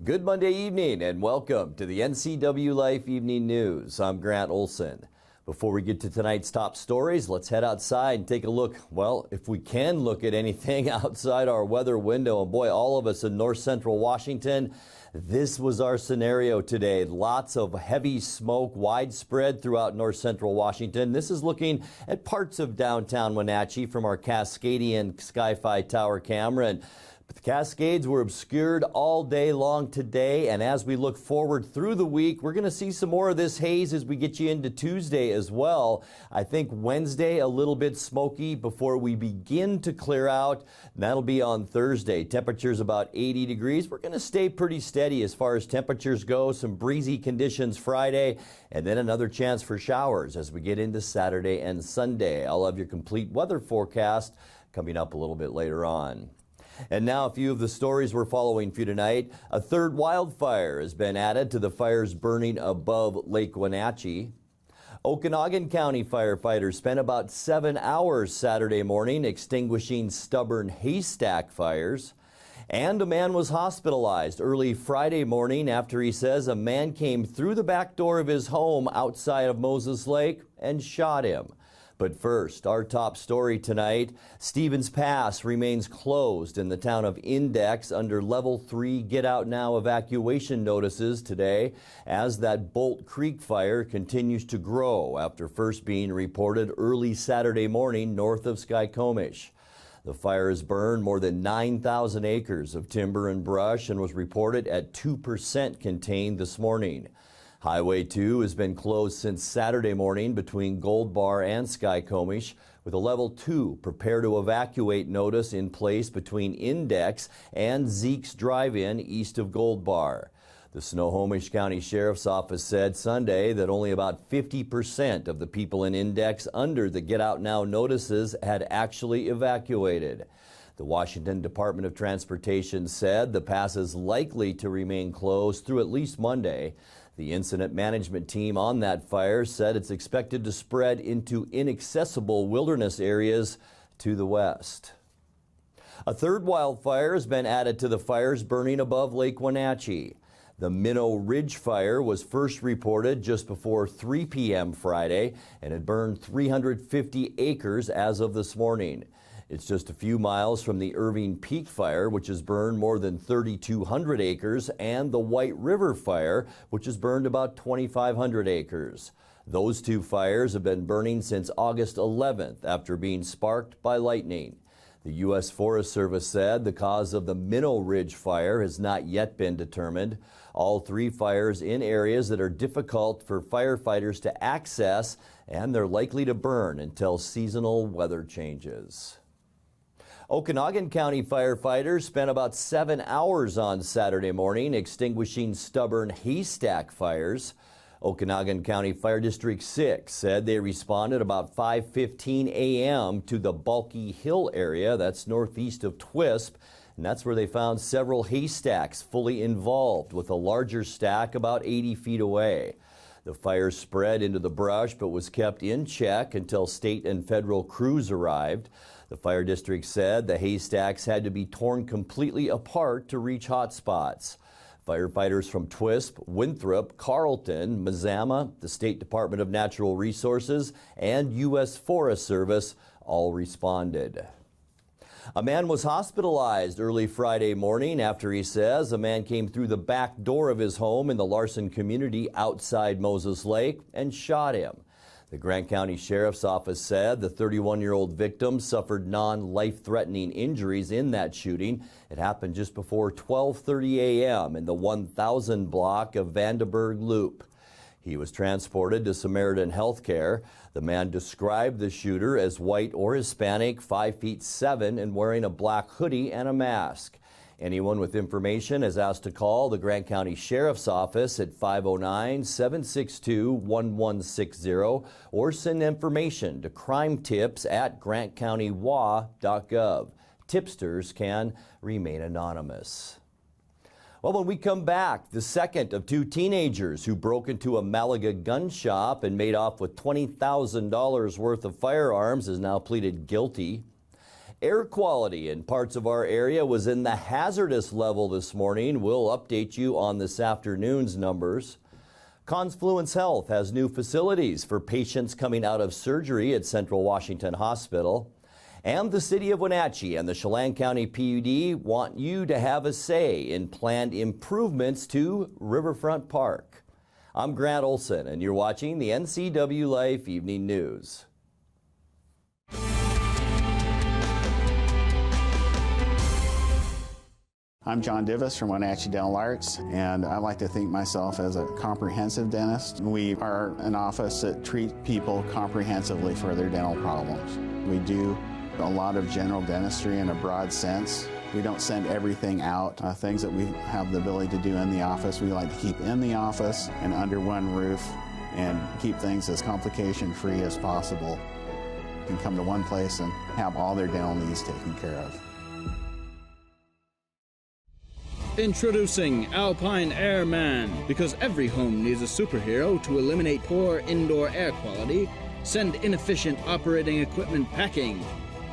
Good Monday evening and welcome to the NCWLIFE Evening News. I'm Grant Olson. Before we get to tonight's top stories, let's head outside and take a look. Well, if we can look at anything outside our weather window, and boy, all of us in north central Washington, this was our scenario today. Lots of heavy smoke widespread throughout north central Washington. This is looking at parts of downtown Wenatchee from our Cascadian Sky-Fi Tower camera. But the Cascades were obscured all day long today, and as we look forward through the week, we're going to see some more of this haze as we get you into Tuesday as well. I think Wednesday a little bit smoky before we begin to clear out. That'll be on Thursday. Temperatures about 80 degrees. We're going to stay pretty steady as far as temperatures go. Some breezy conditions Friday, and then another chance for showers as we get into Saturday and Sunday. I'll have your complete weather forecast coming up a little bit later on. And now a few of the stories we're following for you tonight. A third wildfire has been added to the fires burning above Lake Wenatchee. Okanogan County firefighters spent about 7 hours Saturday morning extinguishing stubborn haystack fires. And a man was hospitalized early Friday morning after he says a man came through the back door of his home outside of Moses Lake and shot him. But first, our top story tonight, Stevens Pass remains closed in the town of Index under Level 3 Get Out Now evacuation notices today as that Bolt Creek fire continues to grow after first being reported early Saturday morning north of Skycomish. The fire has burned more than 9,000 acres of timber and brush and was reported at 2% contained this morning. Highway 2 has been closed since Saturday morning between Gold Bar and Skycomish, with a Level 2 prepare to evacuate notice in place between Index and Zeke's Drive-In east of Gold Bar. The Snohomish County Sheriff's Office said Sunday that only about 50% of the people in Index under the Get Out Now notices had actually evacuated. The Washington Department of Transportation said the pass is likely to remain closed through at least Monday. The incident management team on that fire said it's expected to spread into inaccessible wilderness areas to the west. A third wildfire has been added to the fires burning above Lake Wenatchee. The Minnow Ridge fire was first reported just before 3 p.m. Friday and had burned 350 acres as of this morning. It's just a few miles from the Irving Peak fire, which has burned more than 3,200 acres, and the White River fire, which has burned about 2,500 acres. Those two fires have been burning since August 11th after being sparked by lightning. The U.S. Forest Service said the cause of the Minnow Ridge fire has not yet been determined. All three fires in areas that are difficult for firefighters to access, and they're likely to burn until seasonal weather changes. Okanogan County firefighters spent about 7 hours on Saturday morning extinguishing stubborn haystack fires. Okanogan County Fire District 6 said they responded about 5:15 a.m. to the Bulky Hill area, that's northeast of Twisp, and that's where they found several haystacks fully involved, with a larger stack about 80 feet away. The fire spread into the brush but was kept in check until state and federal crews arrived. The fire district said the haystacks had to be torn completely apart to reach hot spots. Firefighters from Twisp, Winthrop, Carlton, Mazama, the State Department of Natural Resources, and U.S. Forest Service all responded. A man was hospitalized early Friday morning after he says a man came through the back door of his home in the Larson Community outside Moses Lake and shot him. The Grant County Sheriff's Office said the 31-year-old victim suffered non-life-threatening injuries in that shooting. It happened just before 12:30 a.m. in the 1000 block of Vandenberg Loop. He was transported to Samaritan Healthcare. The man described the shooter as white or Hispanic, 5'7", and wearing a black hoodie and a mask. Anyone with information is asked to call the Grant County Sheriff's Office at 509-762-1160 or send information to crimetips@grantcountywa.gov. Tipsters can remain anonymous. Well, when we come back, the second of two teenagers who broke into a Malaga gun shop and made off with $20,000 worth of firearms has now pleaded guilty. Air quality in parts of our area was in the hazardous level this morning. We'll update you on this afternoon's numbers. Confluence Health has new facilities for patients coming out of surgery at Central Washington Hospital. And the City of Wenatchee and the Chelan County PUD want you to have a say in planned improvements to Riverfront Park. I'm Grant Olson, and you're watching the NCWLIFE Evening News. I'm John Divis from Wenatchee Dental Arts, and I like to think myself as a comprehensive dentist. We are an office that treats people comprehensively for their dental problems. We do a lot of general dentistry in a broad sense. We don't send everything out. Things that we have the ability to do in the office, we like to keep in the office and under one roof and keep things as complication-free as possible. You can come to one place and have all their dental needs taken care of. Introducing Alpine Airman. Because every home needs a superhero to eliminate poor indoor air quality, send inefficient operating equipment packing,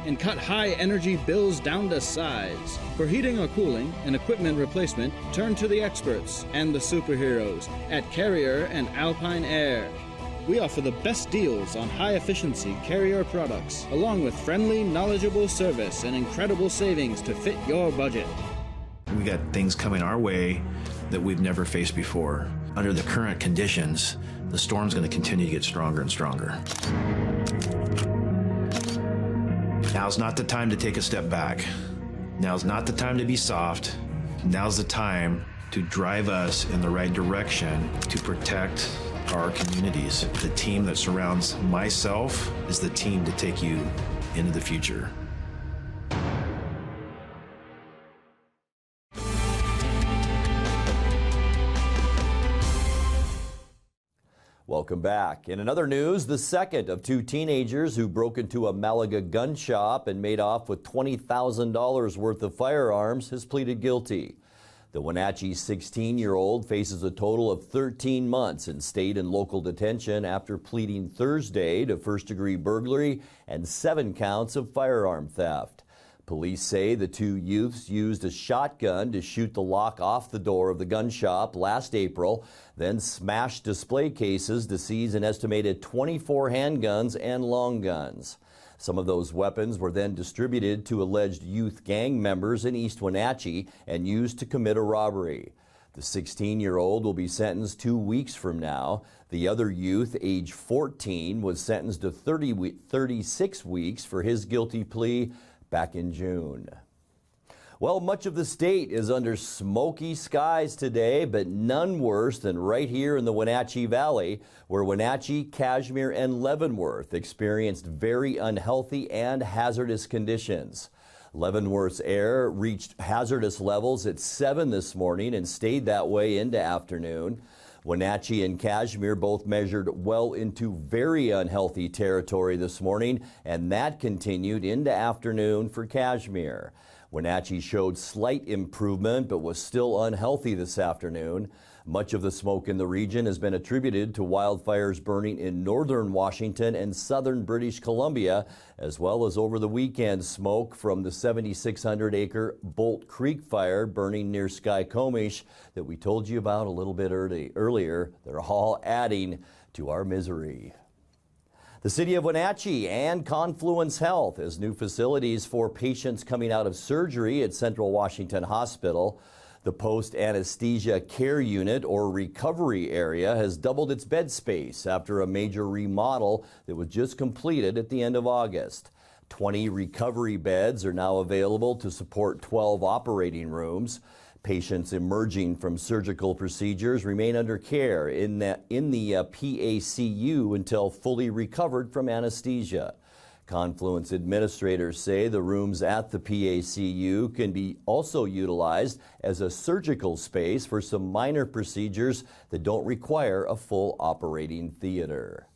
and cut high energy bills down to size. For heating or cooling and equipment replacement, turn to the experts and the superheroes at Carrier and Alpine Air. We offer the best deals on high-efficiency Carrier products, along with friendly, knowledgeable service and incredible savings to fit your budget. We got things coming our way that we've never faced before. Under the current conditions, the storm's going to continue to get stronger and stronger. Now's not the time to take a step back. Now's not the time to be soft. Now's the time to drive us in the right direction to protect our communities. The team that surrounds myself is the team to take you into the future. Welcome back. In another news, the second of two teenagers who broke into a Malaga gun shop and made off with $20,000 worth of firearms has pleaded guilty. The Wenatchee 16-year-old faces a total of 13 months in state and local detention after pleading Thursday to first-degree burglary and 7 counts of firearm theft. Police say the two youths used a shotgun to shoot the lock off the door of the gun shop last April, then smashed display cases to seize an estimated 24 handguns and long guns. Some of those weapons were then distributed to alleged youth gang members in East Wenatchee and used to commit a robbery. The 16-year-old will be sentenced 2 weeks from now. The other youth, age 14, was sentenced to 36 weeks for his guilty plea back in June. Well, much of the state is under smoky skies today, but none worse than right here in the Wenatchee Valley, where Wenatchee, Cashmere, and Leavenworth experienced very unhealthy and hazardous conditions. Leavenworth's air reached hazardous levels at 7 this morning and stayed that way into afternoon. Wenatchee and Cashmere both measured well into very unhealthy territory this morning, and that continued into afternoon for Cashmere. Wenatchee showed slight improvement but was still unhealthy this afternoon. Much of the smoke in the region has been attributed to wildfires burning in northern Washington and southern British Columbia, as well as over the weekend smoke from the 7,600-acre Bolt Creek fire burning near Skykomish that we told you about a little bit earlier. They're all adding to our misery. The City of Wenatchee and Confluence Health has new facilities for patients coming out of surgery at Central Washington Hospital. The post-anesthesia care unit or recovery area has doubled its bed space after a major remodel that was just completed at the end of August. 20 recovery beds are now available to support 12 operating rooms. Patients emerging from surgical procedures remain under care in the PACU until fully recovered from anesthesia. Confluence administrators say the rooms at the PACU can be also utilized as a surgical space for some minor procedures that don't require a full operating theater.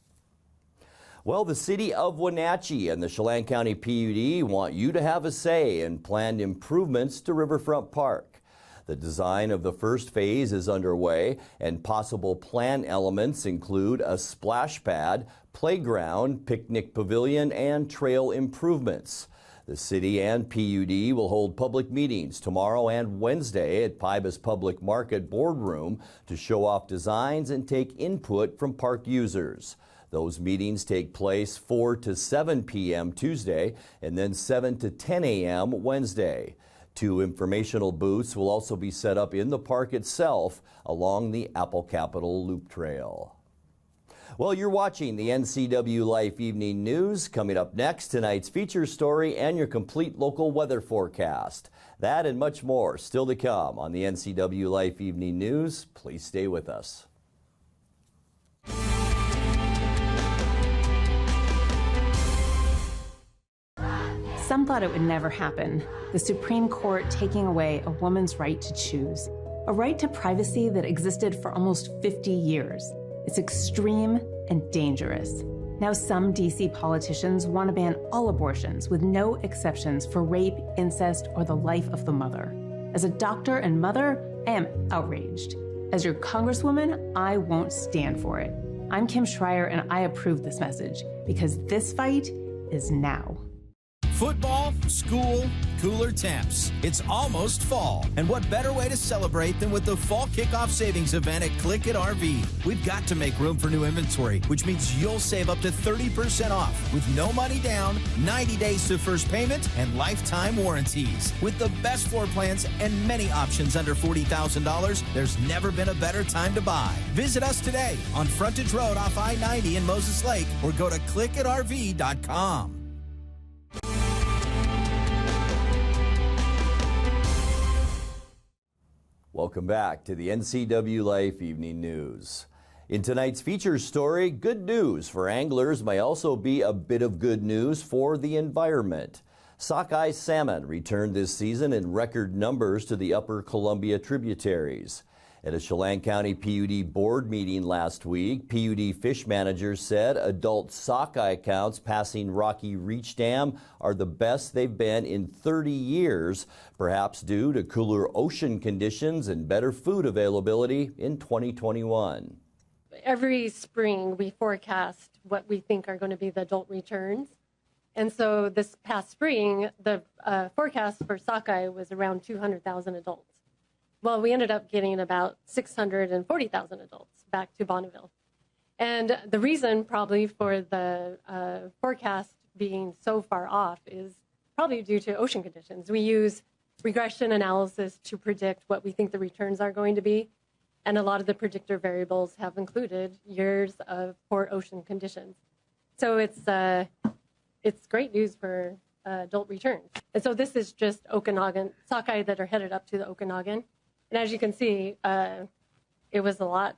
Well, the City of Wenatchee and the Chelan County PUD want you to have a say in planned improvements to Riverfront Park. The design of the first phase is underway, and possible plan elements include a splash pad, playground, picnic pavilion, and trail improvements. The city and PUD will hold public meetings tomorrow and Wednesday at Pybus Public Market Boardroom to show off designs and take input from park users. Those meetings take place 4 to 7 p.m. Tuesday and then 7 to 10 a.m. Wednesday. 2 informational booths will also be set up in the park itself along the Apple Capitol Loop Trail. Well, you're watching the NCWLIFE Evening News. Coming up next, tonight's feature story and your complete local weather forecast. That and much more still to come on the NCWLIFE Evening News. Please stay with us. Some thought it would never happen. The Supreme Court taking away a woman's right to choose, a right to privacy that existed for almost 50 years. It's extreme and dangerous. Now some DC politicians want to ban all abortions with no exceptions for rape, incest, or the life of the mother. As a doctor and mother, I am outraged. As your congresswoman, I won't stand for it. I'm Kim Schreier, and I approve this message because this fight is now. Football, school, cooler temps. It's almost fall. And what better way to celebrate than with the fall kickoff savings event at Click It RV? We've got to make room for new inventory, which means you'll save up to 30% off with no money down, 90 days to first payment, and lifetime warranties. With the best floor plans and many options under $40,000, there's never been a better time to buy. Visit us today on Frontage Road off I-90 in Moses Lake or go to clickitrv.com. Welcome back to the NCWLIFE Evening News. In tonight's feature story, good news for anglers may also be a bit of good news for the environment. Sockeye salmon returned this season in record numbers to the upper Columbia tributaries. At a Chelan County PUD board meeting last week, PUD fish managers said adult sockeye counts passing Rocky Reach Dam are the best they've been in 30 years, perhaps due to cooler ocean conditions and better food availability in 2021. Every spring we forecast what we think are going to be the adult returns. And so this past spring, the forecast for sockeye was around 200,000 adults. Well, we ended up getting about 640,000 adults back to Bonneville. And the reason probably for the forecast being so far off is probably due to ocean conditions. We use regression analysis to predict what we think the returns are going to be. And a lot of the predictor variables have included years of poor ocean conditions. So it's great news for adult returns. And so this is just Okanogan, sockeye that are headed up to the Okanogan. And as you can see, it was a lot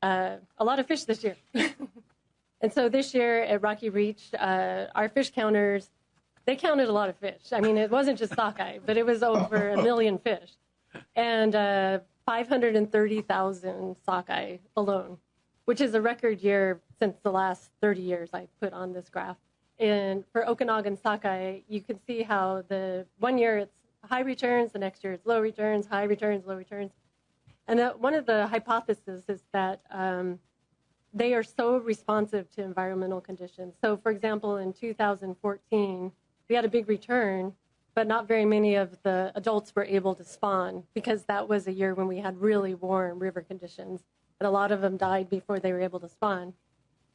of fish this year. And so this year at Rocky Reach, our fish counters, they counted a lot of fish. I mean, it wasn't just sockeye, but it was over 1 million fish. And 530,000 sockeye alone, which is a record year since the last 30 years I put on this graph. And for Okanogan sockeye, you can see how the one year it's high returns, the next year it's low returns, high returns, low returns. And one of the hypotheses is that they are so responsive to environmental conditions. So for example, in 2014, we had a big return, but not very many of the adults were able to spawn because that was a year when we had really warm river conditions. And a lot of them died before they were able to spawn.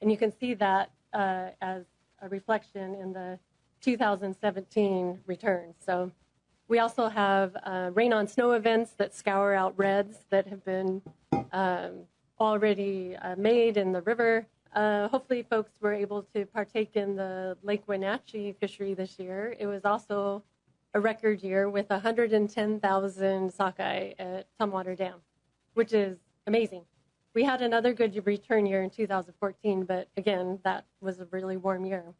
And you can see that as a reflection in the 2017 returns. So we also have rain on snow events that scour out reds that have been already made in the river. Hopefully folks were able to partake in the Lake Wenatchee fishery this year. It was also a record year with 110,000 sockeye at Tumwater Dam, which is amazing. We had another good return year in 2014, but again, that was a really warm year.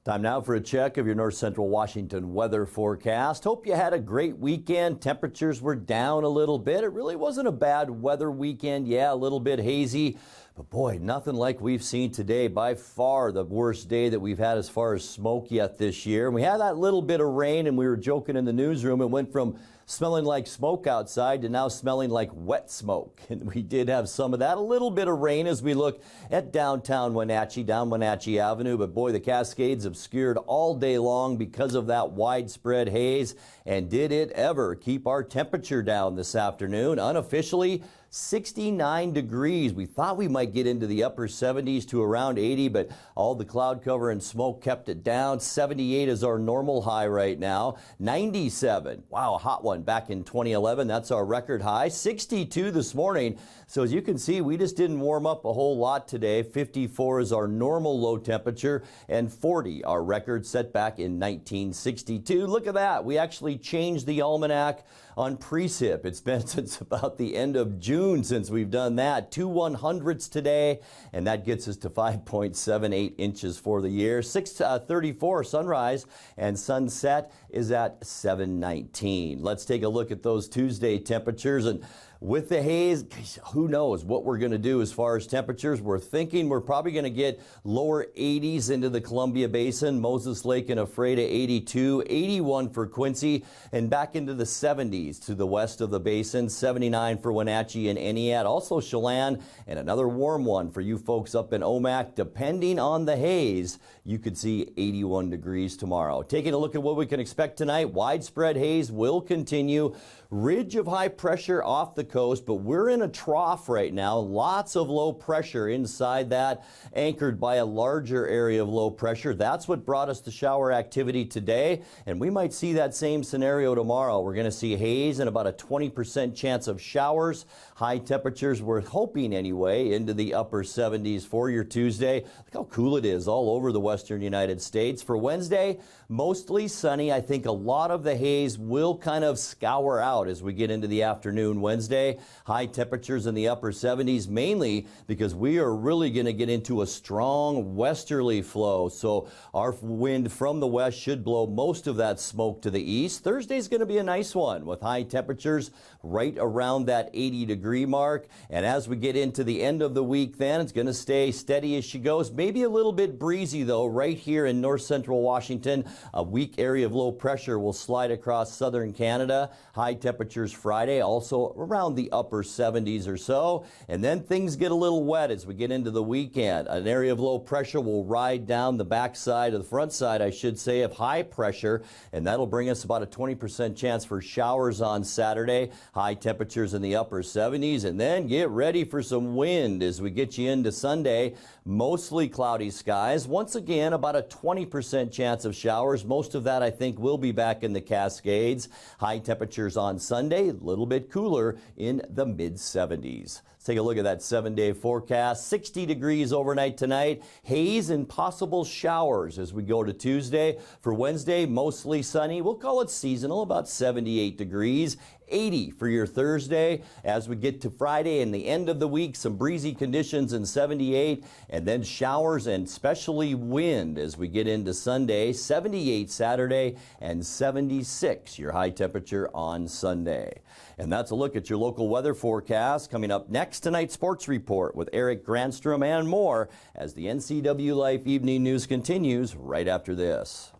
Time now for a check of your North Central Washington weather forecast. Hope you had a great weekend. Temperatures were down a little bit. It really wasn't a bad weather weekend. Yeah, a little bit hazy, But boy, nothing like we've seen today. By far the worst day that we've had as far as smoke yet this year. And we had that little bit of rain, and we were joking in the newsroom. It went from smelling like smoke outside to now smelling like wet smoke. And we did have some of that, a little bit of rain as we look at downtown Wenatchee, down Wenatchee Avenue. But boy, the Cascades obscured all day long because of that widespread haze. And did it ever keep our temperature down this afternoon? Unofficially, 69 degrees. We thought we might get into the upper 70s to around 80, but all the cloud cover and smoke kept it down. 78 is our normal high right now. 97, wow, a hot one back in 2011. That's our record high. 62 this morning. So as you can see, we just didn't warm up a whole lot today. 54 is our normal low temperature, and 40 our record set back in 1962. Look at that. We actually changed the almanac on precip. It's been since about the end of June since we've done that. 2 100ths today, and that gets us to 5.78 inches for the year. 6:34 sunrise, and sunset is at 7:19. Let's take a look at those Tuesday temperatures. And with the haze, who knows what we're going to do as far as temperatures. We're thinking we're probably going to get lower 80s into the Columbia Basin, Moses Lake and Ephrata 82, 81 for Quincy, and back into the 70s to the west of the basin, 79 for Wenatchee and Eniat, also Chelan, and another warm one for you folks up in Omak. Depending on the haze, you could see 81 degrees tomorrow. Taking a look at what we can expect tonight, widespread haze will continue. Ridge of high pressure off the coast, but we're in a trough right now. Lots of low pressure inside that, anchored by a larger area of low pressure. That's what brought us the shower activity today, and we might see that same scenario tomorrow. We're going to see haze and about a 20% chance of showers. High temperatures, we're hoping anyway, into the upper 70s for your Tuesday. Look how cool it is all over the western United States. For Wednesday, mostly sunny. I think a lot of the haze will kind of scour out as we get into the afternoon Wednesday. High temperatures in the upper 70s, mainly because we are really going to get into a strong westerly flow. So our wind from the west should blow most of that smoke to the east. Thursday's going to be a nice one with high temperatures right around that 80-degree mark. And as we get into the end of the week, then it's going to stay steady as she goes. Maybe a little bit breezy, though, right here in north central Washington. A weak area of low pressure will slide across southern Canada. High temperatures Friday, also around the upper 70s or so. And then things get a little wet as we get into the weekend. An area of low pressure will ride down the backside, or the front side, I should say, of high pressure. And that'll bring us about a 20% chance for showers on Saturday. High temperatures in the upper 70s. And then get ready for some wind as we get you into Sunday. Mostly cloudy skies. Once again, about a 20% chance of showers. Most of that, I think, will be back in the Cascades. High temperatures on Sunday, a little bit cooler in the mid-70s. Let's take a look at that 7-day forecast. 60 degrees overnight tonight. Haze and possible showers as we go to Tuesday. For Wednesday, mostly sunny. We'll call it seasonal, about 78 degrees. 80 for your Thursday. As we get to Friday and the end of the week, some breezy conditions in 78, and then showers and especially wind as we get into Sunday. 78 Saturday and 76 your high temperature on Sunday. And that's a look at your local weather forecast. Coming up next, tonight's sports report with Eric Granstrom and more as the NCWLIFE Evening News continues right after this.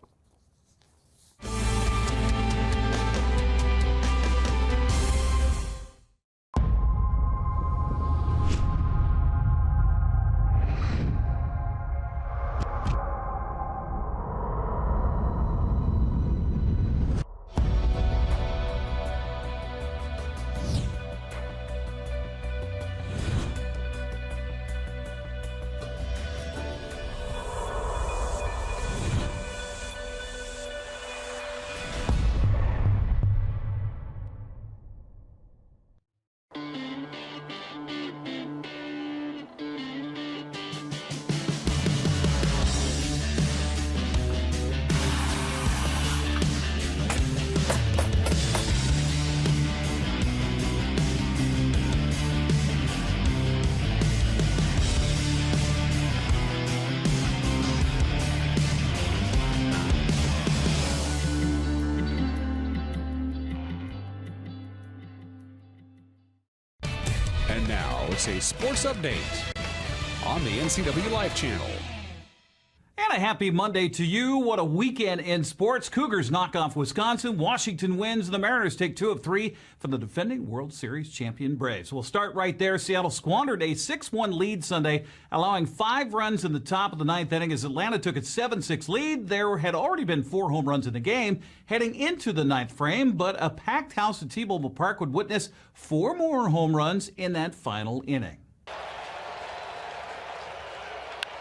And now it's a sports update on the NCWLIFE channel. And a happy Monday to you. What a weekend in sports. Cougars knock off Wisconsin. Washington wins. The Mariners take 2 of 3 from the defending World Series champion Braves. We'll start right there. Seattle squandered a 6-1 lead Sunday, allowing 5 runs in the top of the 9th inning as Atlanta took a 7-6 lead. There had already been 4 home runs in the game heading into the 9th frame, but a packed house at T-Mobile Park would witness 4 more home runs in that final inning.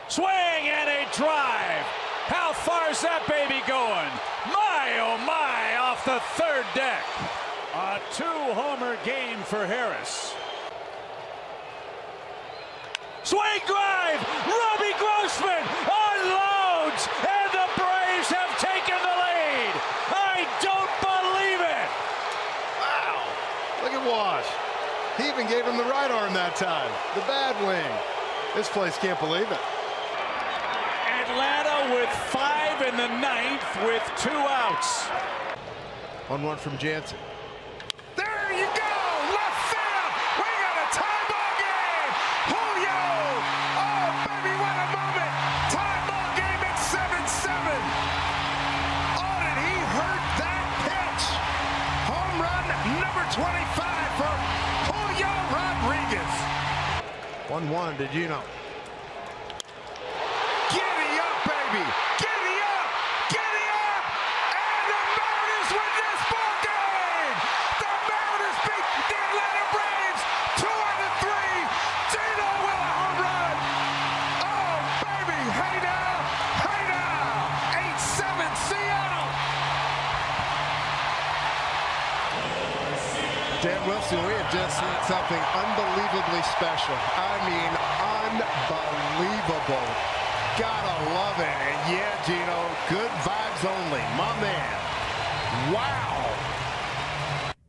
Swing and a drive. How far's that baby going? My, oh my, off the 3rd deck. A 2-homer game for Harris. Swing drive. Robbie Grossman unloads, and the Braves have taken the lead. I don't believe it. Wow. Look at Wash. He even gave him the right arm that time. The bad wing. This place can't believe it. Atlanta with 5 in the 9th with 2 outs. 1-1 from Jansen. There you go! Left field! We got a tie ball game! Julio! Oh, baby, what a moment! Tie ball game at 7-7. Oh, did he hurt that pitch? Home run number 25 for Julio Rodriguez. 1-1, did you know? Giddy up! Giddy up! And the Mariners win this ball game! The Mariners beat the Atlanta Braves 2 out of 3. Dino with a home run! Oh, baby! Hey now! 8-7 Seattle! Dan Wilson, we have just seen something unbelievably special. I mean, unbelievable. Gotta love it. And yeah, Gino, good vibes only. My man. Wow.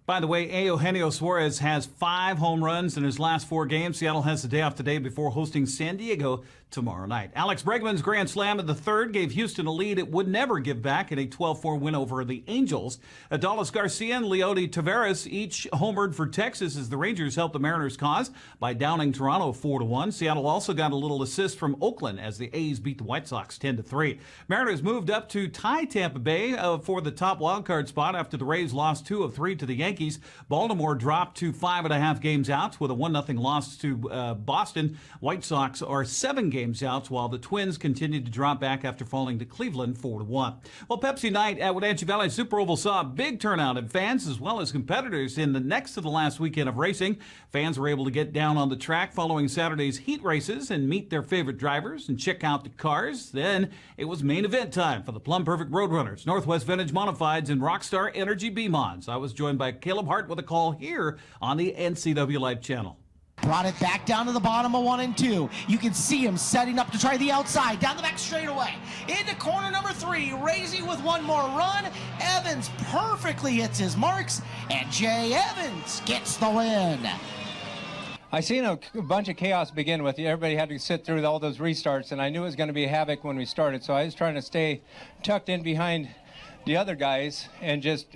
By the way, Eugenio Suarez has 5 home runs in his last 4 games. Seattle has the day off today before hosting San Diego tomorrow night. Alex Bregman's grand slam in the 3rd gave Houston a lead it would never give back in a 12-4 win over the Angels. Adolis Garcia and Leody Taveras each homered for Texas as the Rangers helped the Mariners' cause by downing Toronto 4-1. Seattle also got a little assist from Oakland as the A's beat the White Sox 10-3. Mariners moved up to tie Tampa Bay for the top wildcard spot after the Rays lost 2 of 3 to the Yankees. Baltimore dropped to 5.5 games out with a 1-0 loss to Boston. White Sox are 7 games out, while the Twins continued to drop back after falling to Cleveland 4-1. Well, Pepsi Night at Wenatchee Valley Super Oval saw a big turnout of fans as well as competitors in the next to the last weekend of racing. Fans were able to get down on the track following Saturday's heat races and meet their favorite drivers and check out the cars. Then it was main event time for the Plum Perfect Roadrunners, Northwest Vintage Modifieds, and Rockstar Energy B-Mons. I was joined by Caleb Hart with a call here on the NCWLIFE channel. Brought it back down to the bottom of 1 and 2. You can see him setting up to try the outside. Down the back straightaway. Into corner number 3. Raising with 1 more run. Evans perfectly hits his marks. And Jay Evans gets the win. I seen a bunch of chaos begin with. Everybody had to sit through all those restarts, and I knew it was going to be havoc when we started. So I was trying to stay tucked in behind the other guys, and just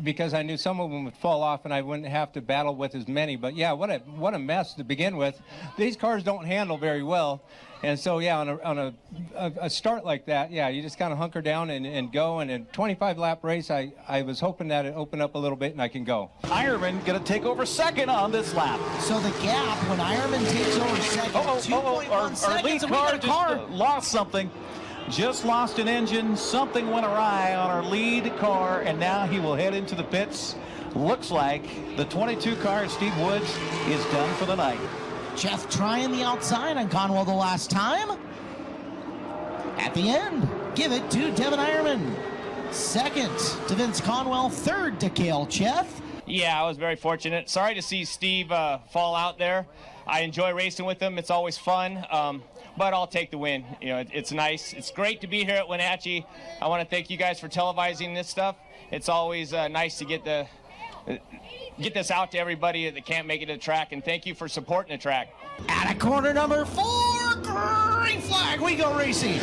because I knew some of them would fall off and I wouldn't have to battle with as many. But yeah, what a mess to begin with. These cars don't handle very well, and so yeah, on a start like that, yeah, you just kind of hunker down and go. And in a 25-lap race, I was hoping that it opened up a little bit and I can go. Ironman going to take over second on this lap. So the gap when Ironman takes over second, 2.1 seconds, our lead car just lost something. Just lost an engine. Something went awry on our lead car, and now he will head into the pits. Looks like the 22 car, Steve Woods, is done for the night. Jeff trying the outside on Conwell the last time. At the end, give it to Devin Ironman. Second to Vince Conwell. Third to Cale Cheth. Yeah, I was very fortunate. Sorry to see Steve fall out there. I enjoy racing with him. It's always fun. But I'll take the win. You know, it's nice. It's great to be here at Wenatchee. I want to thank you guys for televising this stuff. It's always nice to get this out to everybody that can't make it to the track, and thank you for supporting the track. At a corner number 4, green flag, we go racing.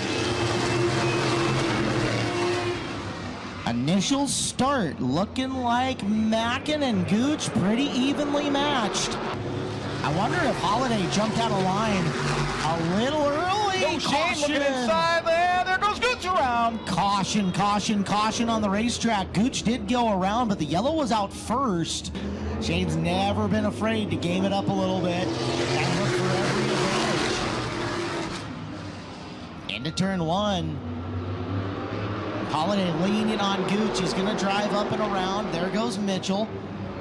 Initial start looking like Mackin and Gooch pretty evenly matched. I wonder if Holiday jumped out of line A little early. No shame Caution. looking inside there. There goes Gooch around. Caution, caution, caution on the racetrack. Gooch did go around, but the yellow was out first. Shane's never been afraid to game it up a little bit and look for every advantage. Into turn one. Holiday leaning on Gooch. He's going to drive up and around. There goes Mitchell.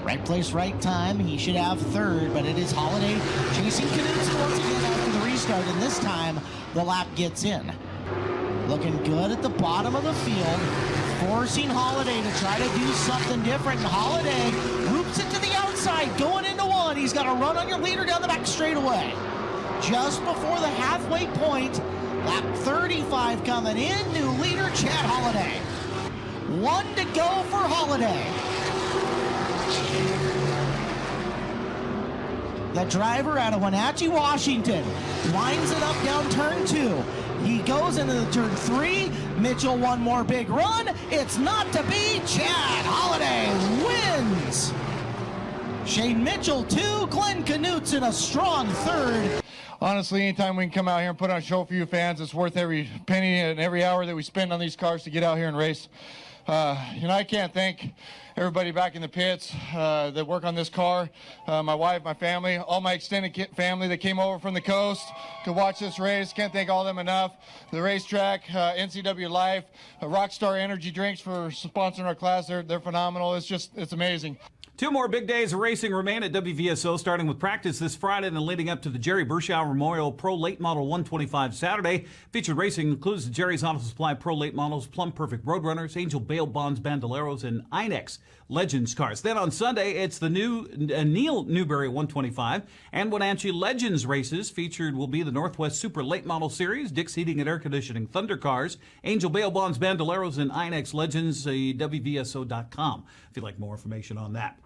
Right place, right time. He should have third, but it is Holiday chasing Knutson once again after the restart, and this time the lap gets in. Looking good at the bottom of the field, forcing Holiday to try to do something different, and Holiday loops it to the outside, going into one. He's got a run on your leader down the back straightaway. Just before the halfway point, lap 35 coming in, new leader Chad Holiday. 1 to go for Holiday. The driver out of Wenatchee, Washington, winds it up down turn 2. He goes into the turn 3. Mitchell, one more big run. It's not to be. Chad Holiday wins. Shane Mitchell 2, Glenn Knutson a strong third. Honestly, anytime we can come out here and put on a show for you fans, it's worth every penny and every hour that we spend on these cars to get out here and race. I can't thank everybody back in the pits that work on this car, my wife, my family, all my extended family that came over from the coast to watch this race. Can't thank all of them enough. The racetrack, NCWLIFE, Rockstar Energy Drinks for sponsoring our class. They're phenomenal. It's amazing. 2 more big days of racing remain at WVSO, starting with practice this Friday and leading up to the Jerry Burschauer Memorial Pro Late Model 125 Saturday. Featured racing includes the Jerry's Auto Supply Pro Late Models, Plum Perfect Roadrunners, Angel Bail Bonds Bandoleros, and Inex Legends cars. Then on Sunday, it's the new Neil Newberry 125 and Wenatchee Legends races. Featured will be the Northwest Super Late Model Series, Dick's Heating and Air Conditioning Thunder cars, Angel Bail Bonds Bandoleros, and Inex Legends, WVSO.com if you'd like more information on that.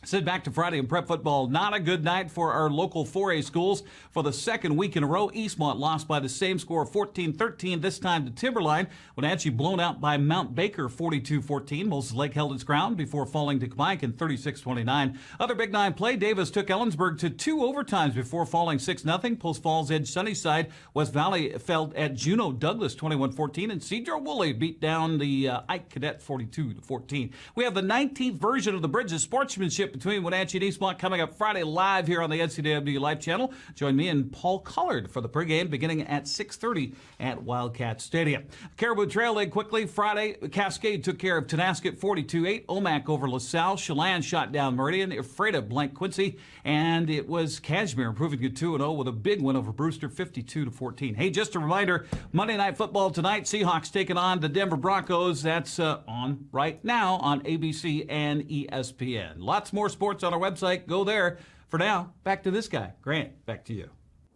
Sit back to Friday in prep football. Not a good night for our local 4A schools. For the second week in a row, Eastmont lost by the same score of 14-13, this time to Timberline. Wenatchee blown out by Mount Baker 42-14. Moses Lake held its ground before falling to Camaican 36-29. Other Big Nine play, Davis took Ellensburg to 2 overtimes before falling 6-0. Post Falls edged Sunnyside. West Valley fell at Juneau Douglas 21-14. And Cedro Woolley beat down the Ike Cadet 42-14. We have the 19th version of the Bridges Sportsmanship between Wenatchee and Eastmont coming up Friday live here on the NCWLIFE channel. Join me and Paul Collard for the pregame beginning at 6:30 at Wildcat Stadium. Caribou Trail League quickly. Friday, Cascade took care of Tenasket 42-8. Omak over LaSalle. Chelan shot down Meridian. Ephrata blank Quincy. And it was Cashmere improving to 2-0 with a big win over Brewster 52-14. Hey, just a reminder, Monday Night Football tonight. Seahawks taking on the Denver Broncos. That's on right now on ABC and ESPN. Lots more sports on our website. Go there. For now, back to this guy. Grant, back to you.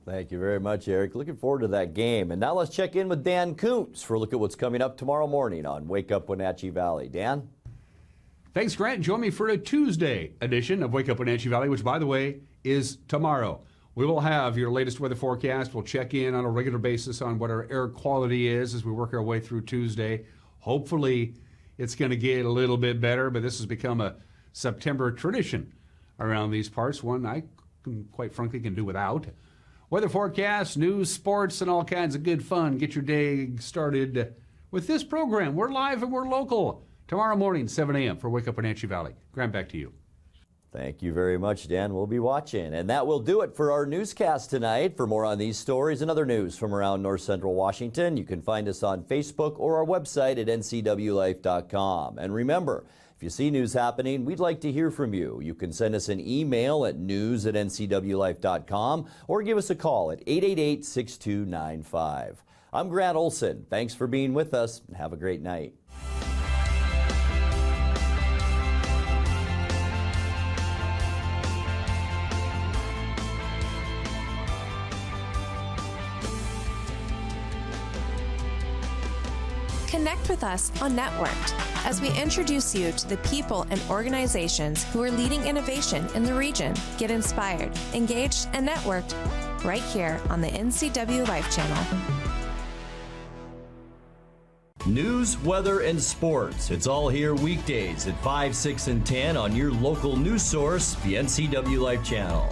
Thank you very much, Eric. Looking forward to that game. And now let's check in with Dan Kuntz for a look at what's coming up tomorrow morning on Wake Up Wenatchee Valley. Dan? Thanks, Grant. Join me for a Tuesday edition of Wake Up Wenatchee Valley, which, by the way, is tomorrow. We will have your latest weather forecast. We'll check in on a regular basis on what our air quality is as we work our way through Tuesday. Hopefully, it's going to get a little bit better, but this has become a September tradition around these parts, one I quite frankly can do without. Weather forecasts, news, sports, and all kinds of good fun. Get your day started with this program. We're live and we're local. Tomorrow morning, 7 a.m. for Wake Up Wenatchee Valley. Grant, back to you. Thank you very much, Dan. We'll be watching. And that will do it for our newscast tonight. For more on these stories and other news from around North Central Washington, you can find us on Facebook or our website at ncwlife.com. And remember, if you see news happening, we'd like to hear from you. You can send us an email at news@ncwlife.com or give us a call at 888-6295. I'm Grant Olson. Thanks for being with us and have a great night. Connect with us on Networked as we introduce you to the people and organizations who are leading innovation in the region. Get inspired, engaged, and networked right here on the NCWLIFE channel. News, weather, and sports. It's all here weekdays at 5, 6, and 10 on your local news source, the NCWLIFE channel.